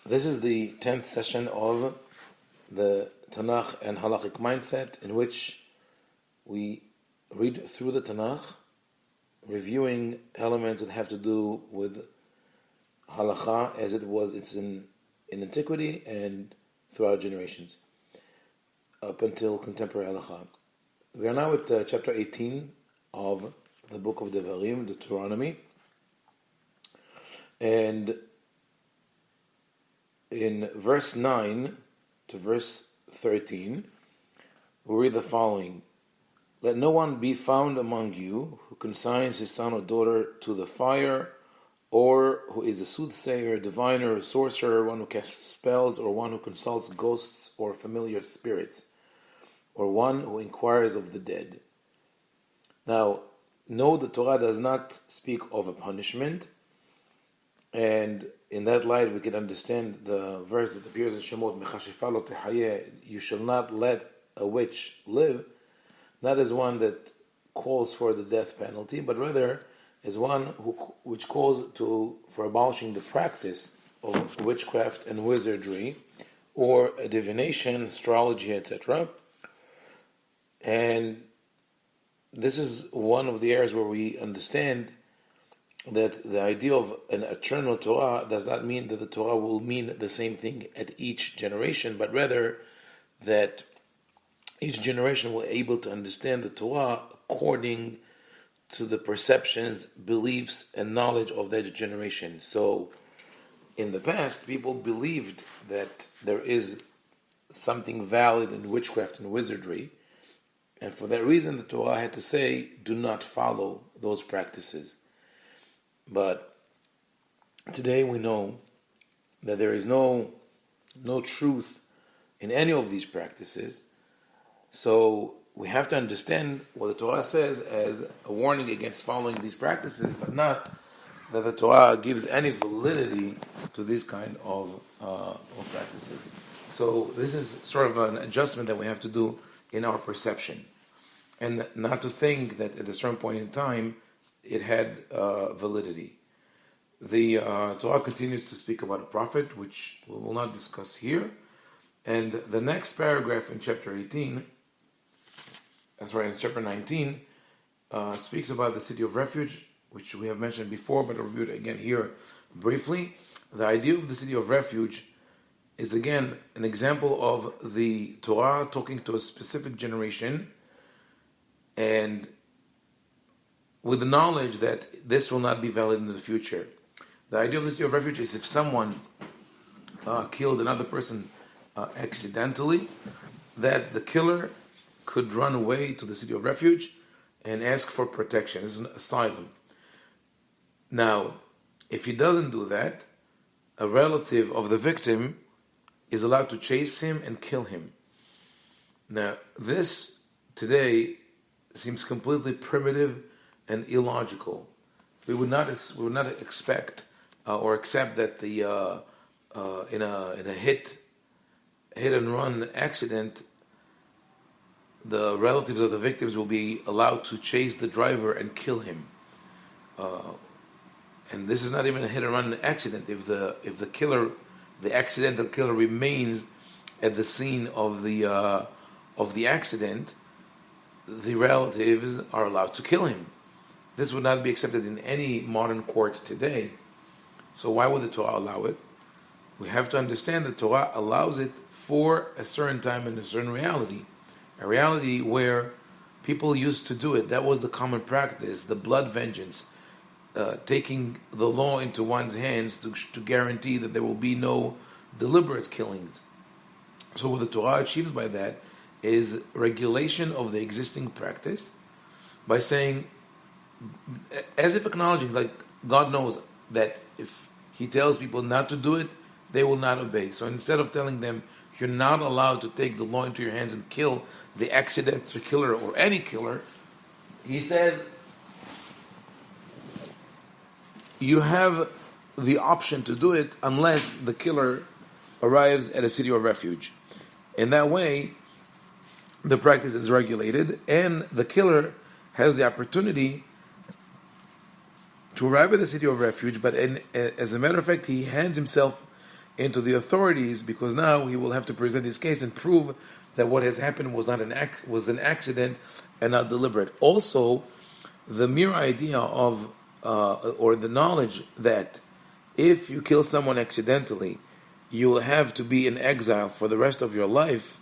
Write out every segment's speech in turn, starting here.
This is the 10th session of the Tanakh and Halakhic mindset, in which we read through the Tanakh, reviewing elements that have to do with halakha as it's in antiquity and throughout generations, up until contemporary halakha. We are now at chapter 18 of the book of Devarim, Deuteronomy, and in verse 9 to verse 13, we read the following: Let no one be found among you who consigns his son or daughter to the fire, or who is a soothsayer, diviner, sorcerer, one who casts spells, or one who consults ghosts or familiar spirits, or one who inquires of the dead. Now, no, the Torah does not speak of a punishment, and in that light we can understand the verse that appears in Shemot, Mechashifa lo tehayeh, you shall not let a witch live, not as one that calls for the death penalty, but rather as one which calls for abolishing the practice of witchcraft and wizardry, or divination, astrology, etc. And this is one of the areas where we understand that the idea of an eternal Torah does not mean that the Torah will mean the same thing at each generation, but rather that each generation will be able to understand the Torah according to the perceptions, beliefs, and knowledge of that generation. So, in the past, people believed that there is something valid in witchcraft and wizardry, and for that reason the Torah had to say, do not follow those practices. But today we know that there is no truth in any of these practices. So we have to understand what the Torah says as a warning against following these practices, but not that the Torah gives any validity to these kind of practices. So this is sort of an adjustment that we have to do in our perception, and not to think that at a certain point in time it had validity. The Torah continues to speak about a prophet, which we will not discuss here. And the next paragraph in chapter 18, in chapter 19, speaks about the city of refuge, which we have mentioned before, but I'll review it again here briefly. The idea of the city of refuge is again an example of the Torah talking to a specific generation, and with the knowledge that this will not be valid in the future. The idea of the city of refuge is if someone killed another person accidentally, that the killer could run away to the city of refuge and ask for protection. It's an asylum. Now, if he doesn't do that, a relative of the victim is allowed to chase him and kill him. Now, this today seems completely primitive and illogical. We would not expect or accept that the in a hit and run accident, the relatives of the victims will be allowed to chase the driver and kill him. And this is not even a hit and run accident. If the accidental killer remains at the scene of the accident, the relatives are allowed to kill him. This would not be accepted in any modern court today. So why would the Torah allow it? We have to understand that Torah allows it for a certain time and a certain reality. A reality where people used to do it. That was the common practice, the blood vengeance, taking the law into one's hands to guarantee that there will be no deliberate killings. So what the Torah achieves by that is regulation of the existing practice by saying, as if acknowledging, like God knows that if He tells people not to do it, they will not obey. So instead of telling them, you're not allowed to take the law into your hands and kill the accidental killer or any killer, He says, you have the option to do it unless the killer arrives at a city of refuge. In that way, the practice is regulated, and the killer has the opportunity to arrive at a city of refuge, but as a matter of fact, he hands himself into the authorities, because now he will have to present his case and prove that what has happened was not was an accident and not deliberate. Also, the mere idea of or the knowledge that if you kill someone accidentally, you will have to be in exile for the rest of your life,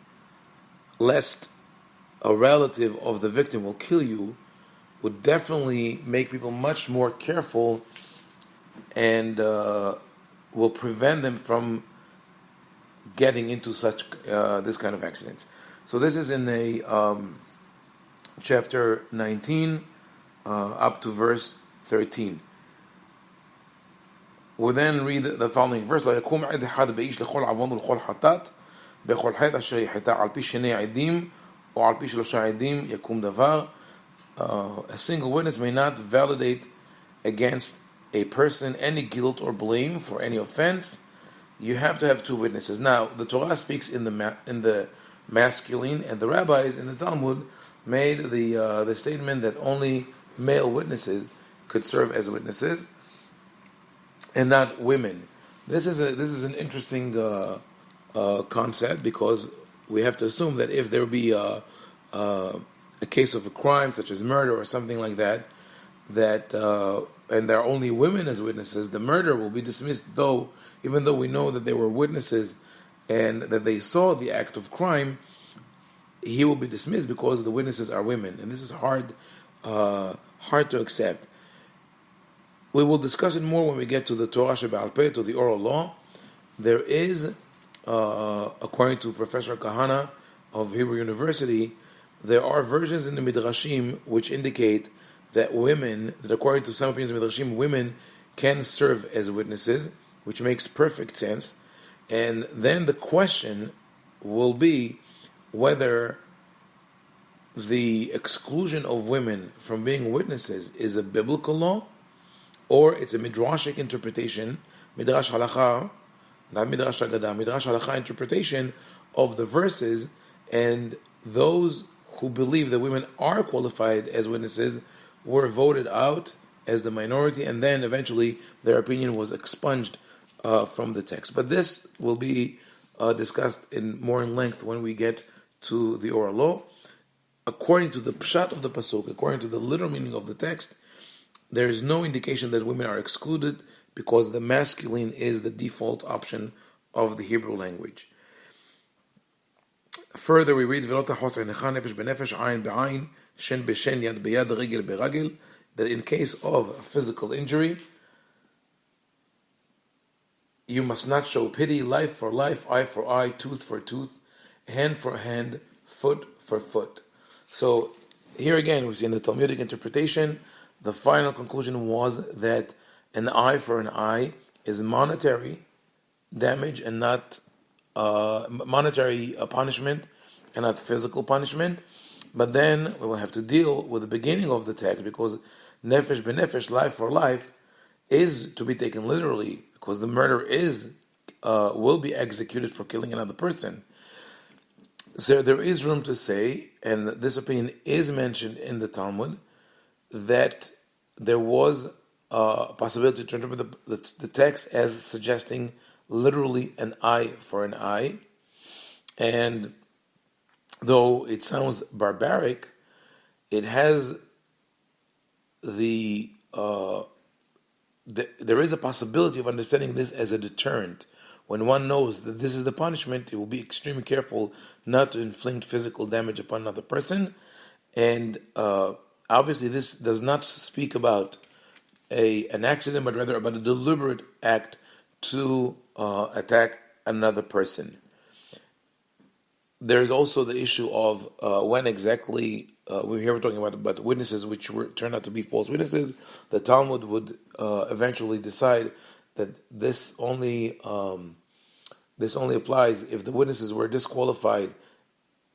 lest a relative of the victim will kill you, would definitely make people much more careful and will prevent them from getting into such this kind of accidents. So this is in a chapter 19 up to verse 13. We'll then read the following verse: "לא יקום עד אחד באיש לכל עוון ולכל חטאת בכל חטא אשר יחטא על פי שני עדים או על פי שלושה עדים יקום דבר." A single witness may not validate against a person any guilt or blame for any offense. You have to have two witnesses. Now, the Torah speaks in the masculine, and the rabbis in the Talmud made the statement that only male witnesses could serve as witnesses, and not women. This is an interesting concept, because we have to assume that if there be a case of a crime such as murder or something like that, and there are only women as witnesses, the murder will be dismissed, even though we know that they were witnesses and that they saw the act of crime. He will be dismissed because the witnesses are women, and this is hard to accept. We will discuss it more when we get to the Torah Shebe'al Peh, to the oral law. There is, according to Professor Kahana of Hebrew University, there are versions in the Midrashim which indicate that according to some opinions of Midrashim, women can serve as witnesses, which makes perfect sense. And then the question will be whether the exclusion of women from being witnesses is a biblical law, or it's a midrashic interpretation, midrash halakha, not midrash agada, midrash halakha interpretation of the verses, and those who believe that women are qualified as witnesses were voted out as the minority, and then eventually their opinion was expunged from the text. But this will be discussed more in length when we get to the oral law. According to the pshat of the pasuk, according to the literal meaning of the text, there is no indication that women are excluded, because the masculine is the default option of the Hebrew language. Further, we read that in case of physical injury, you must not show pity, life for life, eye for eye, tooth for tooth, hand for hand, foot for foot. So here again, we see in the Talmudic interpretation, the final conclusion was that an eye for an eye is monetary damage and not monetary punishment and not physical punishment. But then we will have to deal with the beginning of the text, because nefesh benefesh, life for life, is to be taken literally, because the murder will be executed for killing another person. So there is room to say, and this opinion is mentioned in the Talmud, that there was a possibility to interpret the text as suggesting literally an eye for an eye. And though it sounds barbaric, it has there is a possibility of understanding this as a deterrent. When one knows that this is the punishment, it will be extremely careful not to inflict physical damage upon another person. And obviously this does not speak about an accident, but rather about a deliberate act to attack another person. There's also the issue of when exactly, we're talking about witnesses which turned out to be false witnesses. The Talmud would eventually decide that this only applies if the witnesses were disqualified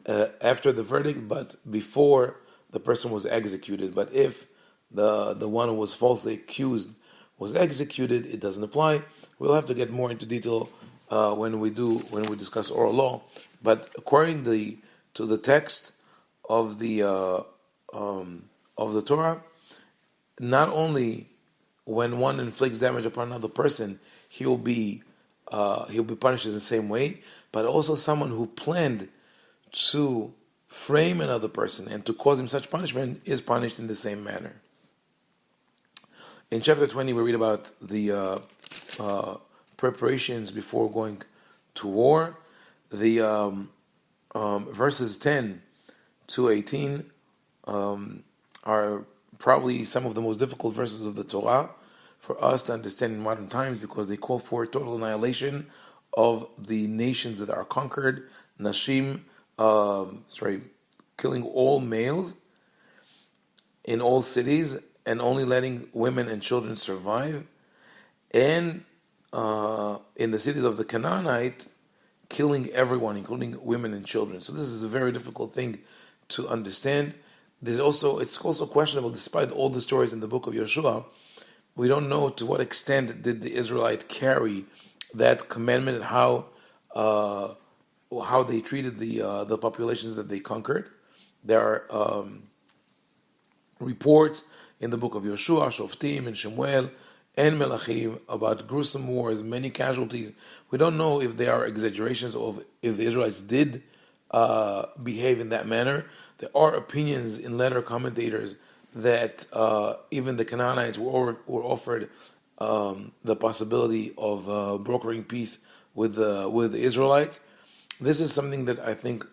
after the verdict, but before the person was executed. But if the one who was falsely accused was executed, it doesn't apply. We'll have to get more into detail when we discuss oral law. But according to the text of the Torah, not only when one inflicts damage upon another person, he will be he'll be punished in the same way. But also someone who planned to frame another person and to cause him such punishment is punished in the same manner. In chapter 20, we read about the preparations before going to war. The verses 10 to 18 are probably some of the most difficult verses of the Torah for us to understand in modern times, because they call for total annihilation of the nations that are conquered, Nashim, killing all males in all cities and only letting women and children survive, and in the cities of the Canaanite, killing everyone, including women and children. So this is a very difficult thing to understand. It's also questionable, despite all the stories in the book of Yeshua, we don't know to what extent did the Israelite carry that commandment and how they treated the populations that they conquered. There are reports in the book of Yeshua, Shoftim, and Shemuel, and Melachim about gruesome wars, many casualties. We don't know if they are exaggerations or if the Israelites did behave in that manner. There are opinions in later commentators that even the Canaanites were offered the possibility of brokering peace with the Israelites. This is something that I think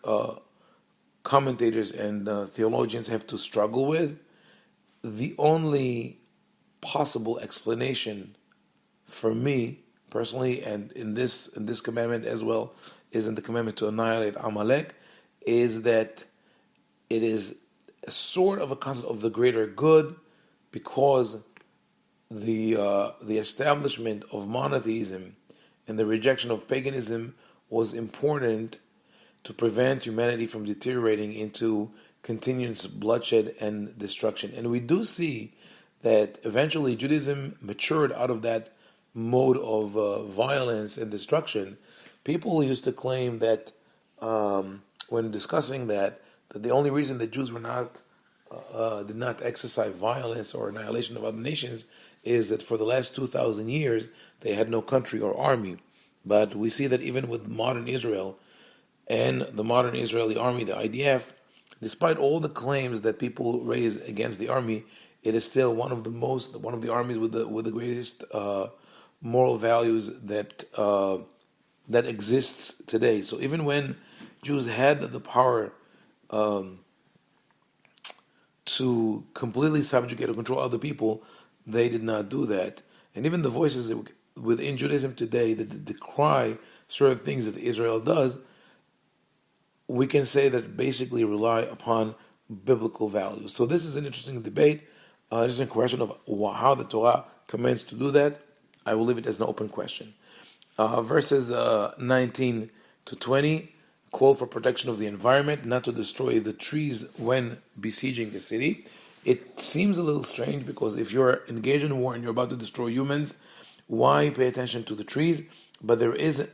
commentators and theologians have to struggle with. The only possible explanation for me personally, and in this commandment as well, is in the commandment to annihilate Amalek, is that it is a sort of a concept of the greater good, because the establishment of monotheism and the rejection of paganism was important to prevent humanity from deteriorating into continuous bloodshed and destruction. And we do see that eventually Judaism matured out of that mode of violence and destruction. People used to claim that when discussing that the only reason that Jews were not did not exercise violence or annihilation of other nations is that for the last 2,000 years they had no country or army. But we see that even with modern Israel and the modern Israeli army, the IDF, despite all the claims that people raise against the army, it is still one of the armies with the greatest moral values that exists today. So even when Jews had the power to completely subjugate or control other people, they did not do that. And even the voices within Judaism today that decry certain things that Israel does, we can say that basically rely upon biblical values. So this is an interesting debate, interesting question of how the Torah commands to do that. I will leave it as an open question. Verses 19 to 20 call for protection of the environment, not to destroy the trees when besieging a city. It seems a little strange, because if you're engaged in war and you're about to destroy humans, why pay attention to the trees? But there is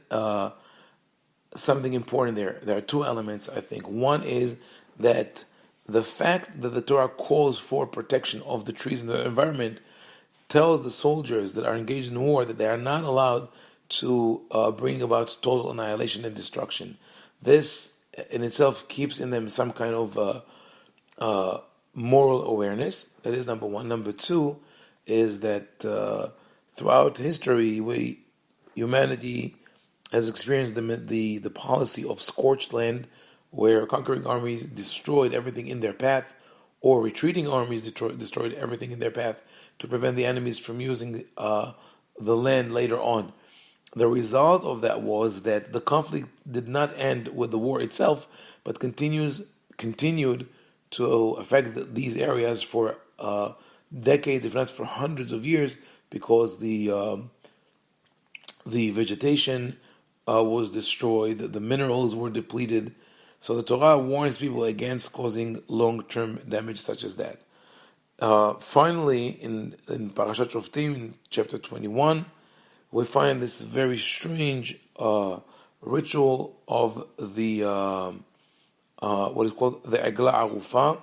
something important there. There are two elements, I think. One is that the fact that the Torah calls for protection of the trees and the environment tells the soldiers that are engaged in war that they are not allowed to bring about total annihilation and destruction. This in itself keeps in them some kind of moral awareness. That is number one. Number two is that throughout history, humanity has experienced the policy of scorched land, where conquering armies destroyed everything in their path, or retreating armies destroyed everything in their path to prevent the enemies from using the land later on. The result of that was that the conflict did not end with the war itself, but continued to affect these areas for decades, if not for hundreds of years, because the vegetation was destroyed, the minerals were depleted. So the Torah warns people against causing long-term damage such as that. Finally, in Parashat Shoftim, in chapter 21, we find this very strange ritual of the what is called the Egla Arufa,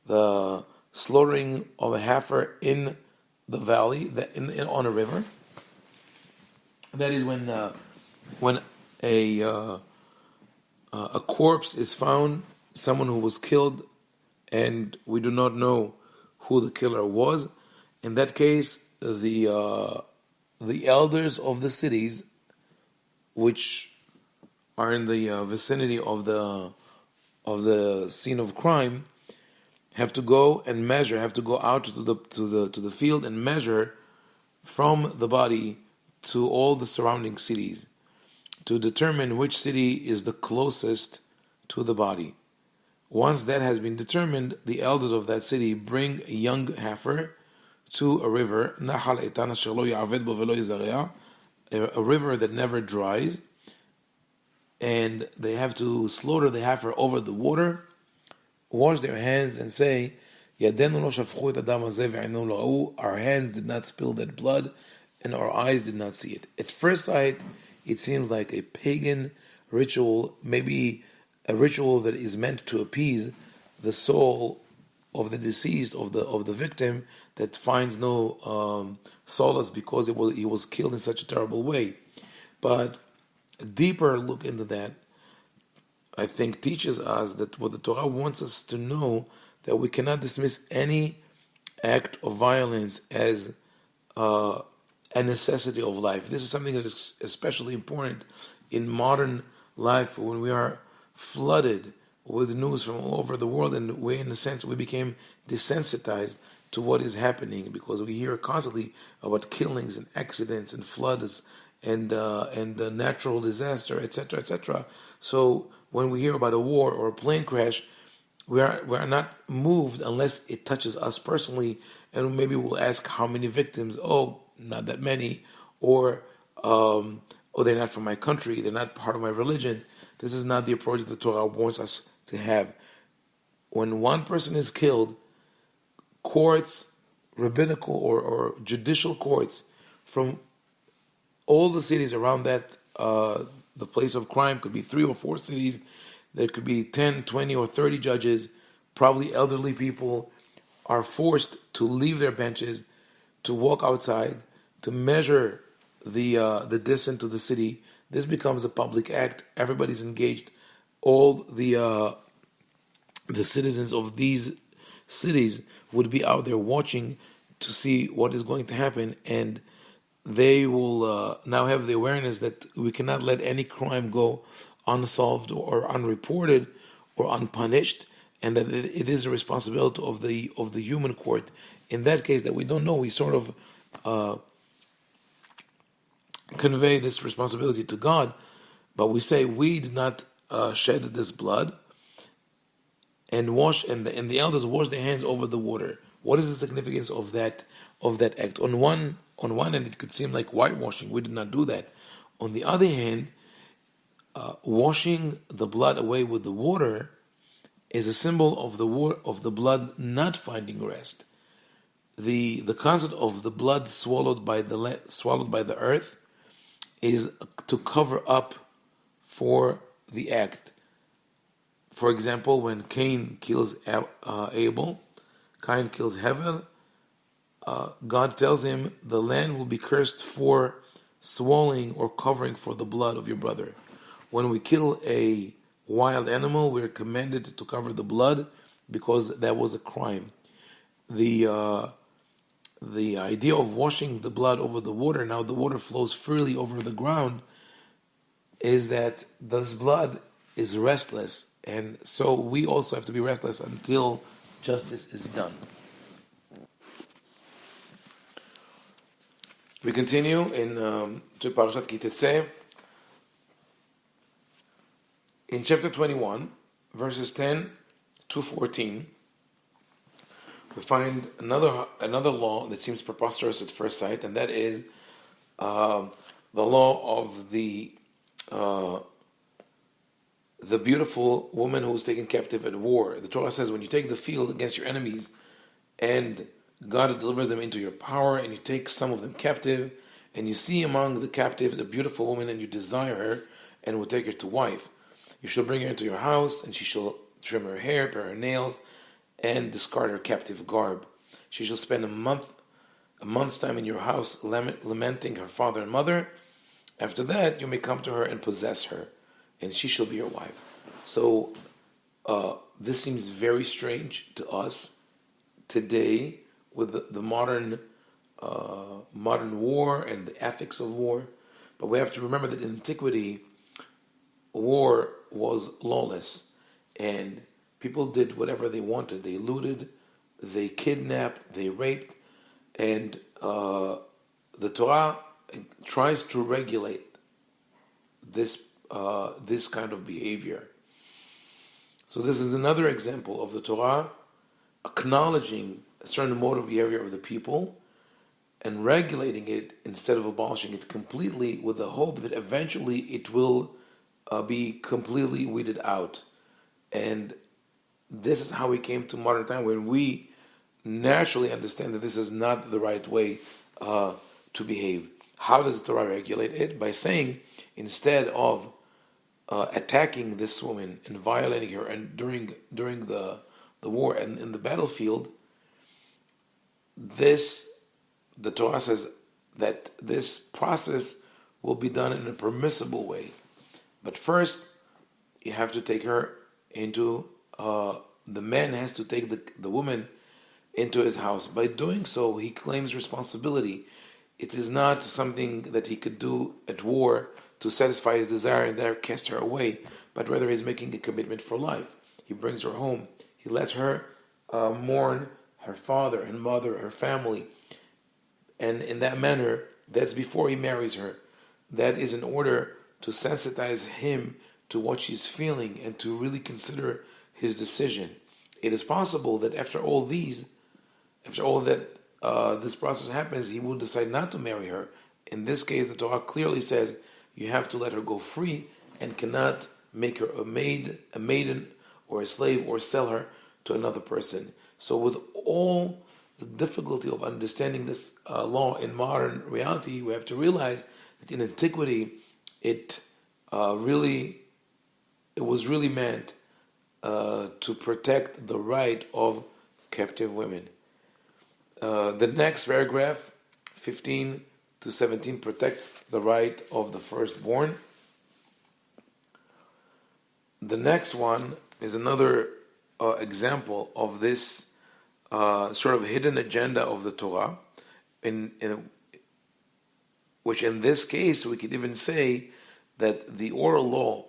the slaughtering of a heifer in the valley, on a river. That is when when a corpse is found, someone who was killed, and we do not know who the killer was. In that case, the elders of the cities, which are in the vicinity of the scene of crime, have to go and measure. Have to go out to the field and measure from the body to all the surrounding cities to determine which city is the closest to the body. Once that has been determined, the elders of that city bring a young heifer to a river, a river that never dries, and they have to slaughter the heifer over the water, wash their hands, and say, our hands did not spill that blood, and our eyes did not see it. At first sight, it seems like a pagan ritual, maybe a ritual that is meant to appease the soul of the deceased, of the victim, that finds no solace because he was killed in such a terrible way. But a deeper look into that, I think, teaches us that what the Torah wants us to know, that we cannot dismiss any act of violence as a necessity of life. This is something that is especially important in modern life, when we are flooded with news from all over the world, and we, in a sense, we became desensitized to what is happening, because we hear constantly about killings and accidents and floods and natural disaster, etc., etc. So when we hear about a war or a plane crash, we are not moved unless it touches us personally, and maybe we'll ask how many victims. Oh, not that many, or oh, they're not from my country, they're not part of my religion. This is not the approach that the Torah wants us to have. When one person is killed, courts, rabbinical or judicial courts from all the cities around that, the place of crime, could be 3 or 4 cities, there could be 10, 20, or 30 judges, probably elderly people, are forced to leave their benches, to walk outside, to measure the distance to the city. This becomes a public act. Everybody's engaged. All the citizens of these cities would be out there watching to see what is going to happen, and they will now have the awareness that we cannot let any crime go unsolved or unreported or unpunished, and that it is a responsibility of the human court. In that case, that we don't know, we sort of convey this responsibility to God, but we say we did not shed this blood, and the elders wash their hands over the water. What is the significance of that act? On one hand, it could seem like whitewashing. We did not do that. On the other hand, washing the blood away with the water is a symbol of the blood not finding rest. The concept of the blood swallowed by the earth is to cover up for the act. For example, when Cain kills Abel, Cain kills Hevel, God tells him the land will be cursed for swallowing or covering for the blood of your brother. When we kill a wild animal, we're commanded to cover the blood because that was a crime. The idea of washing the blood over the water, now the water flows freely over the ground, is that this blood is restless, and so we also have to be restless until justice is done. We continue in Parashat Kitetze, in chapter 21, verses 10 to 14. We find another law that seems preposterous at first sight, and that is the law of the beautiful woman who was taken captive at war. The Torah says, when you take the field against your enemies, and God delivers them into your power, and you take some of them captive, and you see among the captives a beautiful woman, and you desire her, and will take her to wife, you shall bring her into your house, and she shall trim her hair, pare her nails, and discard her captive garb. She shall spend a month's time in your house, lamenting her father and mother, After that, you may come to her and possess her, and she shall be your wife. So this seems very strange to us today with the modern war and the ethics of war. But we have to remember that in antiquity, war was lawless, and people did whatever they wanted. They looted, they kidnapped, they raped, and the Torah tries to regulate this kind of behavior. So this is another example of the Torah acknowledging a certain mode of behavior of the people and regulating it instead of abolishing it completely, with the hope that eventually it will be completely weeded out. And this is how we came to modern time, when we naturally understand that this is not the right way to behave. How does the Torah regulate it? By saying, instead of attacking this woman and violating her, and during the war and in the battlefield, the Torah says that this process will be done in a permissible way. But first, you have to take her into, the man has to take the woman into his house. By doing so, he claims responsibility. It is not something that he could do at war to satisfy his desire and there cast her away, but rather he's making a commitment for life. He brings her home. He lets her mourn her father and mother, her family. And in that manner, that's before he marries her. That is in order to sensitize him to what she's feeling and to really consider his decision. It is possible that after all this process happens, he will decide not to marry her. In this case, the Torah clearly says you have to let her go free and cannot make her a maiden, or a slave, or sell her to another person. So with all the difficulty of understanding this law in modern reality, we have to realize that in antiquity, it was really meant to protect the right of captive women. The next paragraph, 15 to 17, protects the right of the firstborn. The next one is another example of this sort of hidden agenda of the Torah, which in this case we could even say that the oral law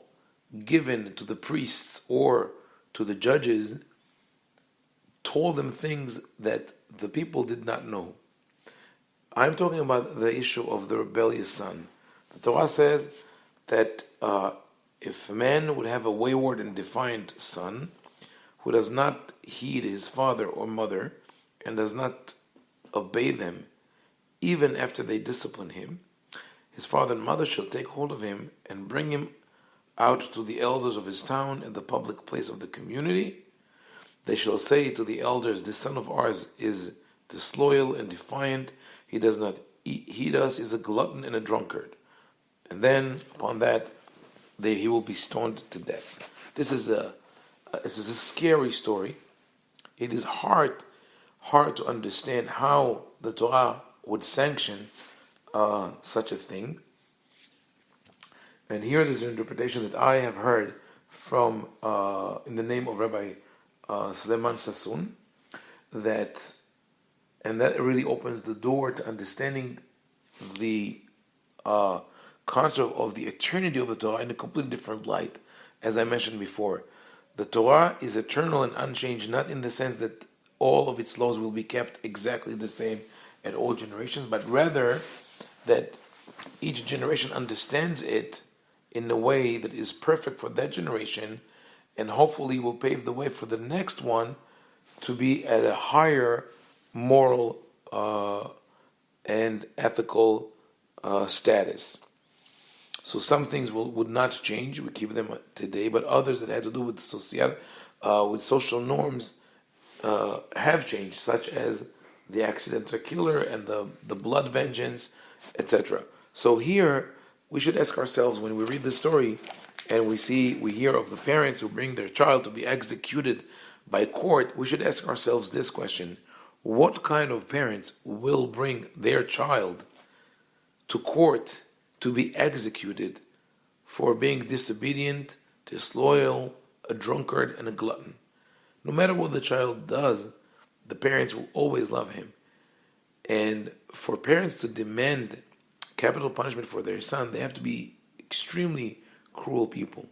given to the priests or to the judges told them things that the people did not know. I'm talking about the issue of the rebellious son. The Torah says that if a man would have a wayward and defiant son who does not heed his father or mother and does not obey them, even after they discipline him, his father and mother shall take hold of him and bring him out to the elders of his town and the public place of the community. They shall say to the elders, "This son of ours is disloyal and defiant. He does not heed us, is a glutton and a drunkard." And then, upon that, he will be stoned to death. This is a scary story. It is hard to understand how the Torah would sanction such a thing. And here is an interpretation that I have heard from, in the name of Rabbi Suleiman Sassoon, that really opens the door to understanding the concept of the eternity of the Torah in a completely different light. As I mentioned before, the Torah is eternal and unchanged, not in the sense that all of its laws will be kept exactly the same at all generations, but rather that each generation understands it in a way that is perfect for that generation, and hopefully will pave the way for the next one to be at a higher moral and ethical status. So some things would not change; we keep them today, but others that had to do with social norms have changed, such as the accidental killer and the blood vengeance, etc. So here we should ask ourselves, when we read the story and we hear of the parents who bring their child to be executed by court, we should ask ourselves this question: what kind of parents will bring their child to court to be executed for being disobedient, disloyal, a drunkard, and a glutton. No matter what the child does, the parents will always love him. And for parents to demand capital punishment for their son, they have to be extremely cruel people.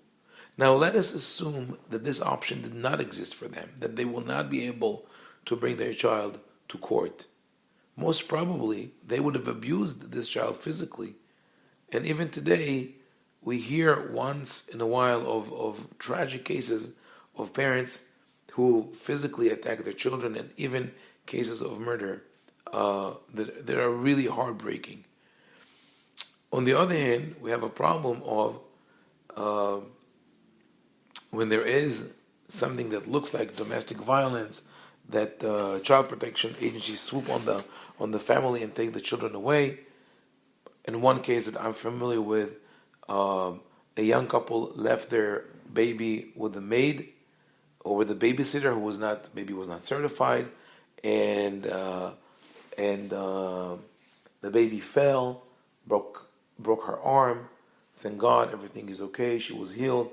Now, let us assume that this option did not exist for them, that they will not be able to bring their child to court. Most probably, they would have abused this child physically. And even today, we hear once in a while of tragic cases of parents who physically attack their children, and even cases of murder that are really heartbreaking. On the other hand, we have a problem of when there is something that looks like domestic violence, that child protection agencies swoop on the family and take the children away. In one case that I'm familiar with, a young couple left their baby with the maid or with the babysitter who was not certified, and the baby fell, broke her arm. Thank God, everything is okay. She was healed,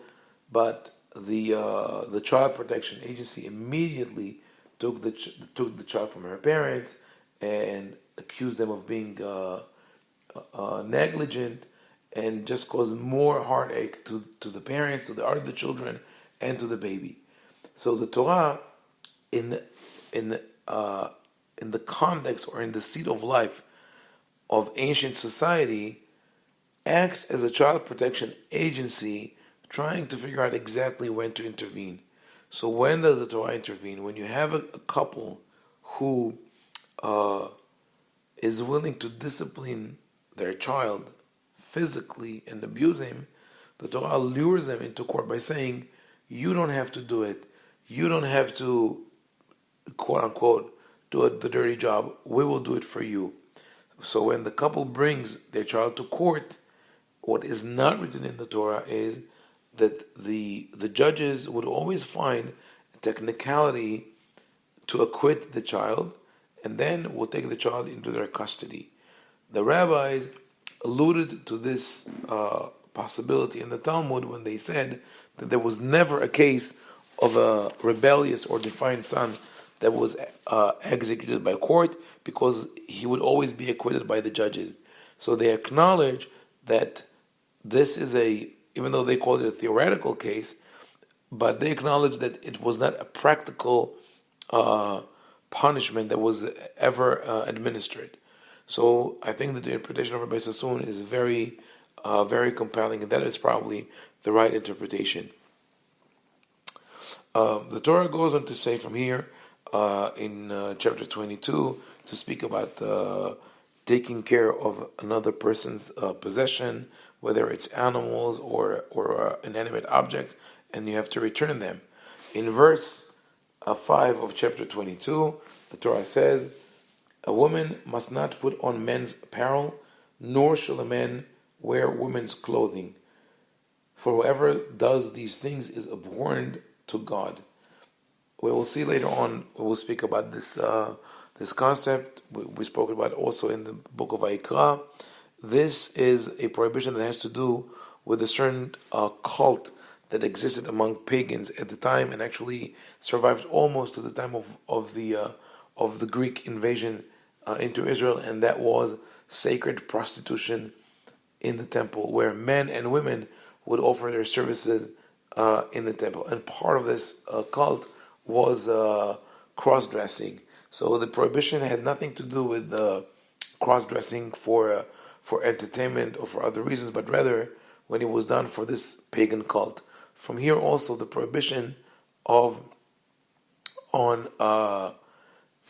but the child protection agency immediately took the child from her parents and accused them of being negligent, and just caused more heartache to the parents, to the other children, and to the baby. So the Torah, in the context or in the seat of life of ancient society, acts as a child protection agency, trying to figure out exactly when to intervene. So when does the Torah intervene? When you have a couple who is willing to discipline their child physically and abuse him, the Torah lures them into court by saying, you don't have to do it. You don't have to, quote unquote, do the dirty job. We will do it for you. So when the couple brings their child to court, what is not written in the Torah is that the judges would always find a technicality to acquit the child, and then will take the child into their custody. The rabbis alluded to this possibility in the Talmud when they said that there was never a case of a rebellious or defiant son that was executed by court, because he would always be acquitted by the judges. So they acknowledge that this is even though they call it a theoretical case, but they acknowledge that it was not a practical punishment that was ever administered. So I think that the interpretation of Rabbi Sassoon is very, very compelling, and that is probably the right interpretation. The Torah goes on to say from here in chapter 22 to speak about taking care of another person's possession, whether it's animals or inanimate objects, and you have to return them. In verse 5 of chapter 22, the Torah says, a woman must not put on men's apparel, nor shall a man wear women's clothing. For whoever does these things is abhorrent to God. We will see later on, we will speak about this concept. We spoke about it also in the book of Vayikra. This is a prohibition that has to do with a certain cult that existed among pagans at the time, and actually survived almost to the time of the Greek invasion into Israel, and that was sacred prostitution in the temple, where men and women would offer their services in the temple. And part of this cult was cross-dressing. So the prohibition had nothing to do with cross-dressing for entertainment or for other reasons, but rather when it was done for this pagan cult. From here also the prohibition on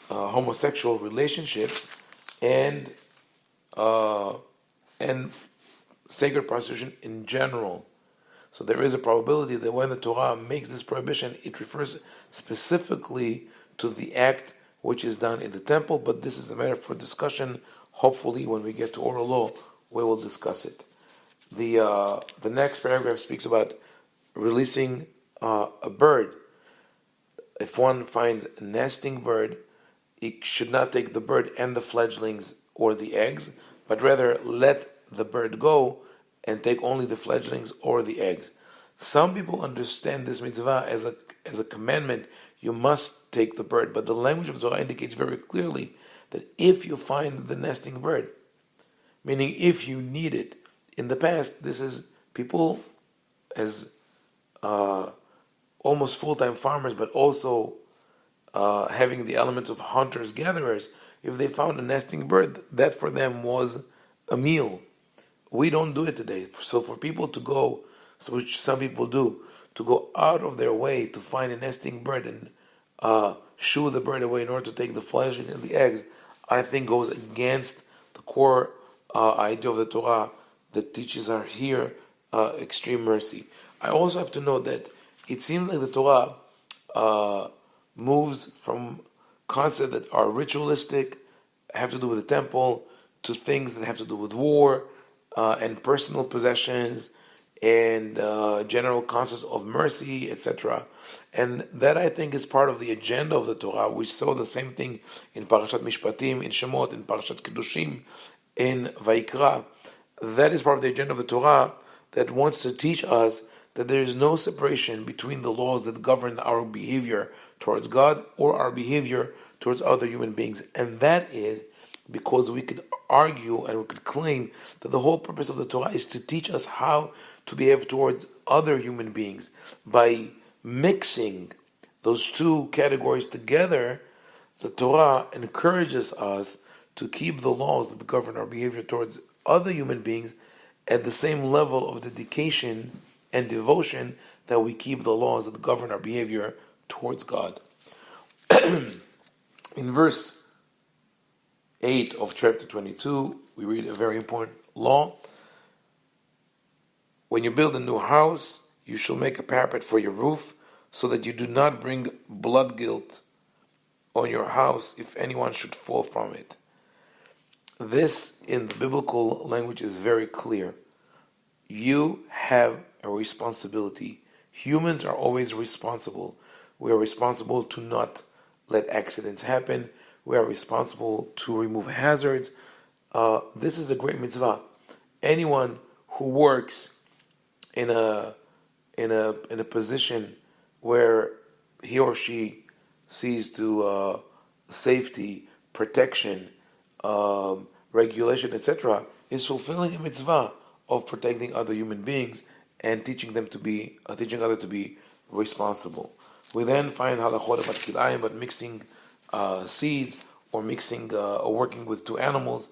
homosexual relationships and sacred prostitution in general. So there is a probability that when the Torah makes this prohibition, it refers specifically to the act which is done in the temple, but this is a matter for discussion. Hopefully when we get to oral law, we will discuss it. The next paragraph speaks about releasing a bird. If one finds a nesting bird, it should not take the bird and the fledglings or the eggs, but rather let the bird go and take only the fledglings or the eggs. Some people understand this mitzvah as a commandment. You must take the bird, but the language of the Torah indicates very clearly that if you find the nesting bird, meaning if you need it, in the past, this is people as almost full-time farmers, but also having the element of hunters-gatherers. If they found a nesting bird, that for them was a meal. We don't do it today. So for people to go, which some people do, to go out of their way to find a nesting bird and shoo the bird away in order to take the fledgling and the eggs, I think goes against the core idea of the Torah that teaches our here extreme mercy. I also have to note that it seems like the Torah moves from concepts that are ritualistic, have to do with the temple, to things that have to do with war and personal possessions and general concepts of mercy, etc. And that, I think, is part of the agenda of the Torah. We saw the same thing in Parashat Mishpatim, in Shemot, in Parashat Kedushim, in Vaikra. That is part of the agenda of the Torah that wants to teach us that there is no separation between the laws that govern our behavior towards God or our behavior towards other human beings. And that is because we could argue and we could claim that the whole purpose of the Torah is to teach us how to behave towards other human beings. By mixing those two categories together, the Torah encourages us to keep the laws that govern our behavior towards other human beings at the same level of dedication and devotion that we keep the laws that govern our behavior towards God. In verse 8 of chapter 22, we read a very important law. When you build a new house, you shall make a parapet for your roof, so that you do not bring blood guilt on your house if anyone should fall from it. This, in the biblical language, is very clear. You have a responsibility. Humans are always responsible. We are responsible to not let accidents happen. We are responsible to remove hazards. This is a great mitzvah. Anyone who works in a position where he or she sees to safety, protection, regulation, etc., is fulfilling a mitzvah of protecting other human beings and teaching others to be responsible. We then find halachot about kilayim, but mixing seeds or mixing or working with two animals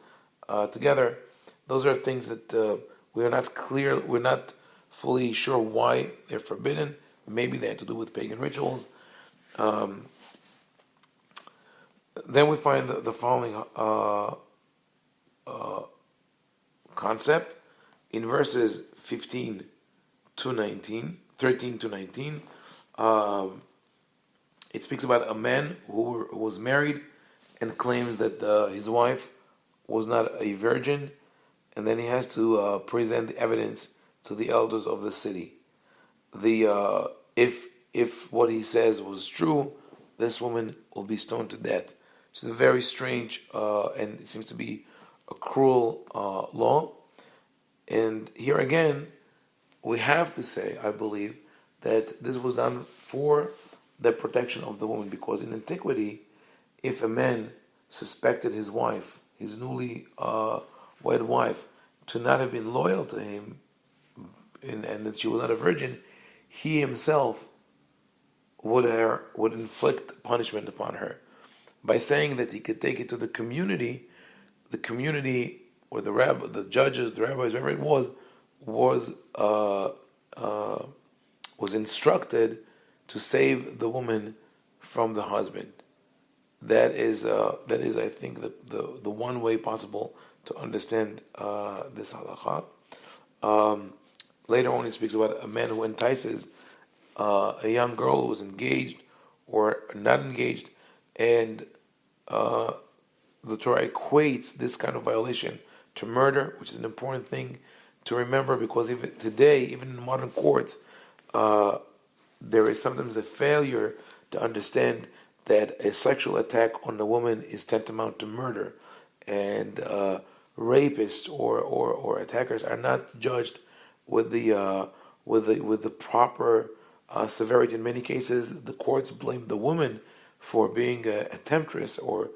together. Those are things that we're not fully sure why they're forbidden. Maybe they had to do with pagan rituals. Then we find the following concept in verses 13 to 19. It speaks about a man who was married and claims that his wife was not a virgin, and then he has to present the evidence to the elders of the city. If what he says was true, this woman will be stoned to death. It's a very strange and it seems to be a cruel law. And here again, we have to say, I believe, that this was done for the protection of the woman, because in antiquity, if a man suspected his wife, his newly wed wife, to not have been loyal to him and that she was not a virgin, he himself would inflict punishment upon her by saying that he could take it to the community or the judges, the rabbis, whoever it was instructed to save the woman from the husband. That is, I think, the one way possible to understand this halakha. Later on, he speaks about a man who entices a young girl who is engaged or not engaged, and the Torah equates this kind of violation to murder, which is an important thing to remember, because even today, even in modern courts, there is sometimes a failure to understand that a sexual attack on a woman is tantamount to murder, and rapists or attackers are not judged with the proper severity. In many cases, the courts blame the woman for being a temptress or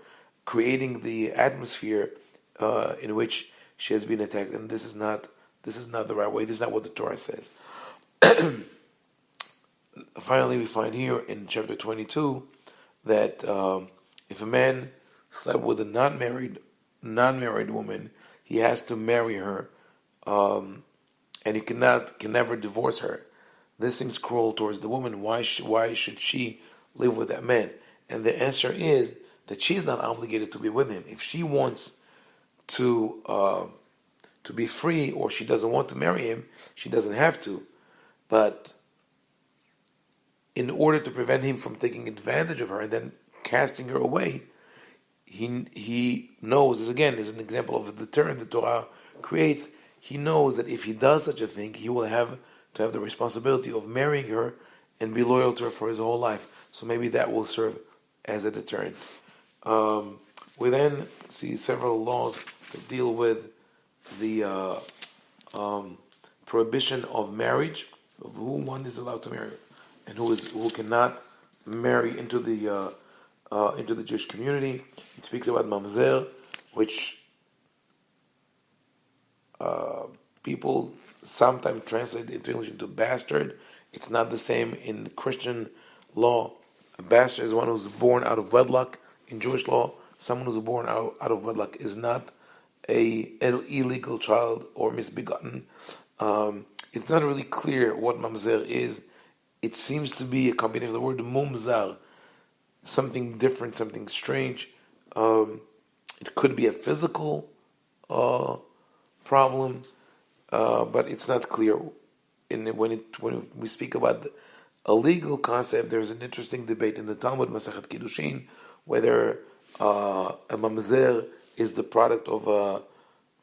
creating the atmosphere in which she has been attacked, and this is not the right way. This is not what the Torah says. Finally, we find here in chapter 22 that if a man slept with a non-married woman, he has to marry her, and he can never divorce her. This seems cruel towards the woman. Why should she live with that man? And the answer is that she's not obligated to be with him. If she wants to be free, or she doesn't want to marry him, she doesn't have to. But in order to prevent him from taking advantage of her and then casting her away, he knows, as again is an example of the deterrent the Torah creates. He knows that if he does such a thing, he will have to have the responsibility of marrying her and be loyal to her for his whole life. So maybe that will serve as a deterrent. We then see several laws that deal with the prohibition of marriage, of who one is allowed to marry and who cannot marry into the Jewish community. It speaks about mamzer, which people sometimes translate into English into bastard. It's not the same in Christian law. A bastard is one who's born out of wedlock. In Jewish law, someone who's born out of wedlock is not an illegal child or misbegotten. It's not really clear what mamzer is. It seems to be a combination of the word mumzar, something different, something strange. It could be a physical problem, but it's not clear. When we speak about a legal concept, there's an interesting debate in the Talmud Masachet Kiddushin whether a mamzer is the product of a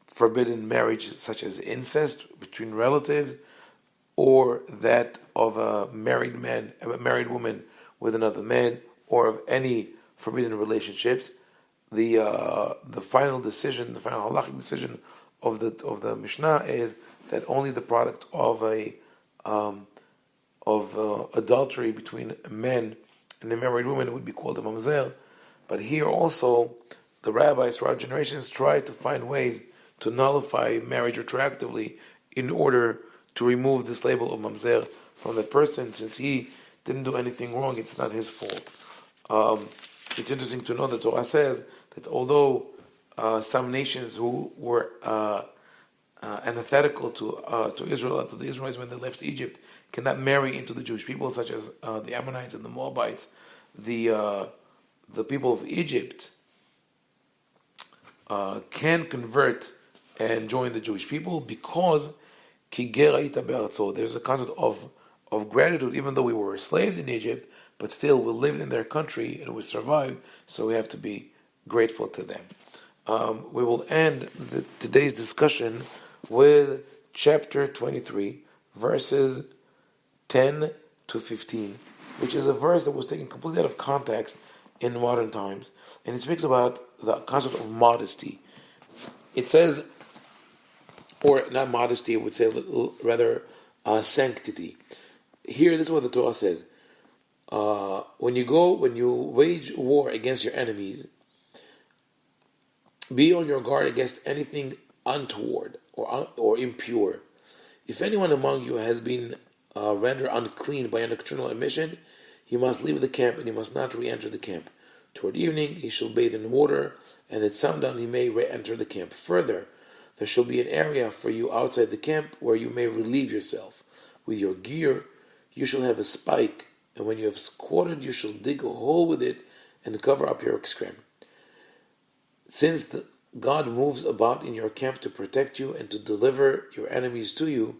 forbidden marriage, such as incest between relatives, or that of a married woman with another man, or of any forbidden relationships. The final decision, the final Halakhic decision of the Mishnah is that only the product of adultery between a man and a married woman would be called a mamzer. But here also, the rabbis throughout generations tried to find ways to nullify marriage retroactively in order to remove this label of mamzer from that person. Since he didn't do anything wrong, it's not his fault. It's interesting to know that Torah says that although some nations who were antithetical to Israel, to the Israelites when they left Egypt, cannot marry into the Jewish people, such as the Ammonites and the Moabites, the people of Egypt can convert and join the Jewish people because ki geraita be'artzo. There's a concept of gratitude, even though we were slaves in Egypt, but still we lived in their country and we survived, so we have to be grateful to them. We will end today's discussion with chapter 23, verses 10 to 15, which is a verse that was taken completely out of context in modern times, and it speaks about the concept of modesty. It says, or not modesty, I would say rather sanctity. Here, this is what the Torah says. When you wage war against your enemies, be on your guard against anything untoward or impure. If anyone among you has been rendered unclean by an nocturnal emission, he must leave the camp and he must not re-enter the camp. Toward evening he shall bathe in water, and at sundown he may re-enter the camp. Further, there shall be an area for you outside the camp where you may relieve yourself. With your gear you shall have a spike, and when you have squatted you shall dig a hole with it and cover up your excrement. Since God moves about in your camp to protect you and to deliver your enemies to you,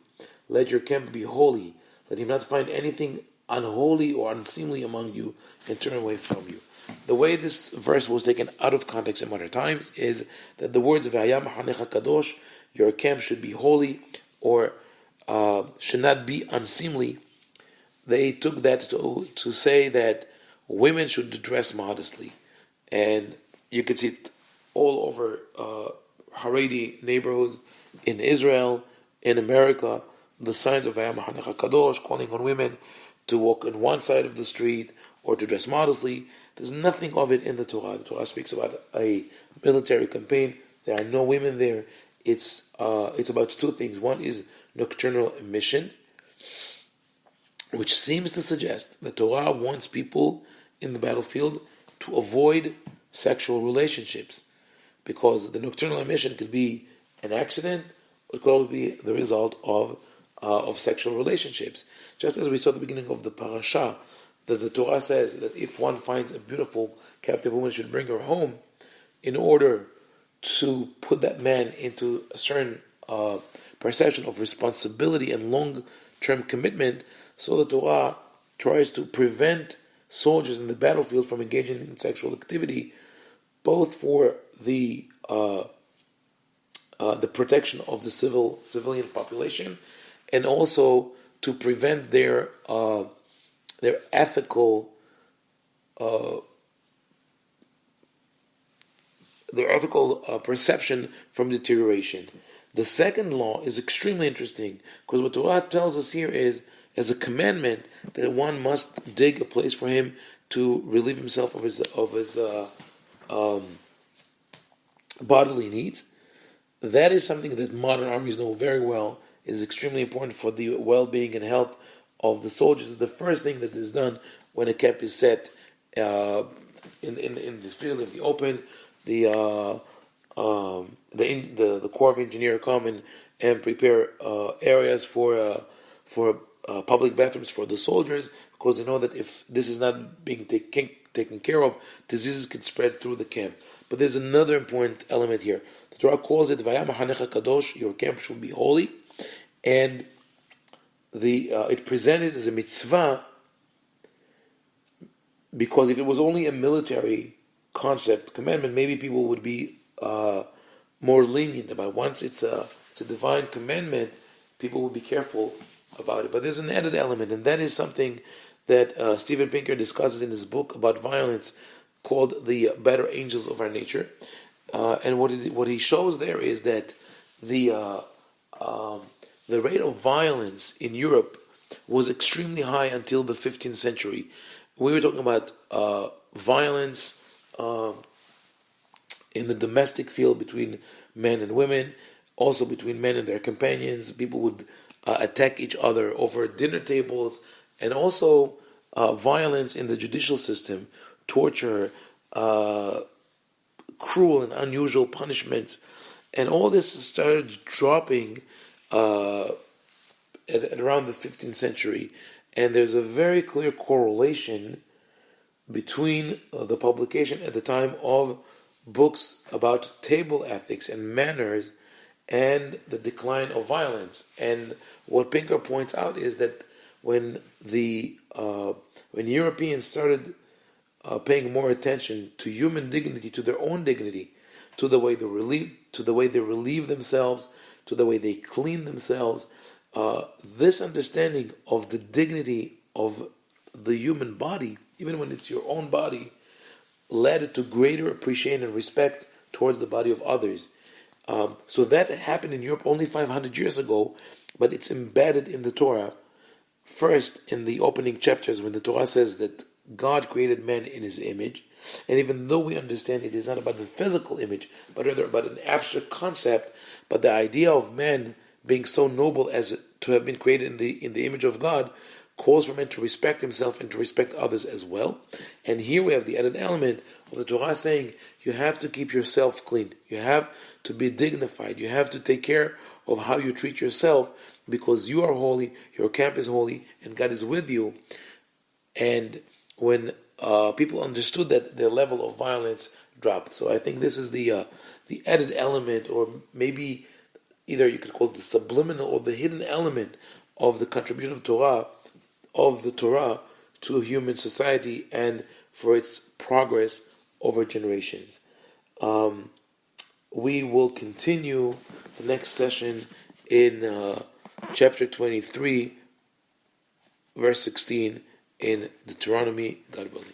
let your camp be holy. Let him not find anything unholy or unseemly among you and turn away from you. The way this verse was taken out of context in modern times is that the words of V'haya machanecha kadosh, your camp should be holy, or should not be unseemly. They took that to say that women should dress modestly, and you can see it all over Haredi neighborhoods in Israel, in America, the signs of Haim Ovadia Kadosh, calling on women to walk on one side of the street or to dress modestly. There's nothing of it in the Torah. The Torah speaks about a military campaign. There are no women there. It's about two things. One is nocturnal emission, which seems to suggest that Torah wants people in the battlefield to avoid sexual relationships, because the nocturnal emission could be an accident, or it could also be the result of sexual relationships. Just as we saw at the beginning of the parasha, that the Torah says that if one finds a beautiful captive woman, should bring her home in order to put that man into a certain perception of responsibility and long-term commitment. So the Torah tries to prevent soldiers in the battlefield from engaging in sexual activity, both for the protection of the civilian population, and also to prevent their ethical perception from deterioration. The second law is extremely interesting, because what Torah tells us here is, as a commandment, that one must dig a place for him to relieve himself of his bodily needs. That is something that modern armies know very well is extremely important for the well-being and health of the soldiers. The first thing that is done when a camp is set in the field, in the open, the Corps of Engineers come and prepare areas for public bathrooms for the soldiers, because they know that if this is not being taken care of, diseases can spread through the camp. But there's another important element here. The Torah calls it Vayam Hanecha Kadosh, your camp should be holy, and it presented as a mitzvah, because if it was only a military commandment, maybe people would be more lenient about it. Once it's a divine commandment, people will be careful about it. But there's an added element, and that is something that Steven Pinker discusses in his book about violence, called The Better Angels of Our Nature. And what he shows there is that the rate of violence in Europe was extremely high until the 15th century. We were talking about violence in the domestic field between men and women, also between men and their companions. People would attack each other over dinner tables, and also violence in the judicial system, torture, cruel and unusual punishments, and all this started dropping at around the 15th century. And there's a very clear correlation between the publication at the time of books about table ethics and manners and the decline of violence. And what Pinker points out is that when Europeans started paying more attention to human dignity, to their own dignity, to the way they relieve themselves, to the way they clean themselves, this understanding of the dignity of the human body, even when it's your own body, led to greater appreciation and respect towards the body of others. So that happened in Europe only 500 years ago, but it's embedded in the Torah. First, in the opening chapters, when the Torah says that God created man in his image, and even though we understand it is not about the physical image, but rather about an abstract concept, but the idea of man being so noble as to have been created in the image of God, calls for man to respect himself and to respect others as well. And here we have the added element of the Torah saying you have to keep yourself clean. You have to be dignified. You have to take care of how you treat yourself, because you are holy, your camp is holy, and God is with you. And when people understood that, their level of violence dropped. So I think this is the added element, or maybe either you could call it the subliminal or the hidden element of the contribution of the Torah to human society and for its progress over generations. We will continue the next session in chapter 23, verse 16 in Deuteronomy, God willing.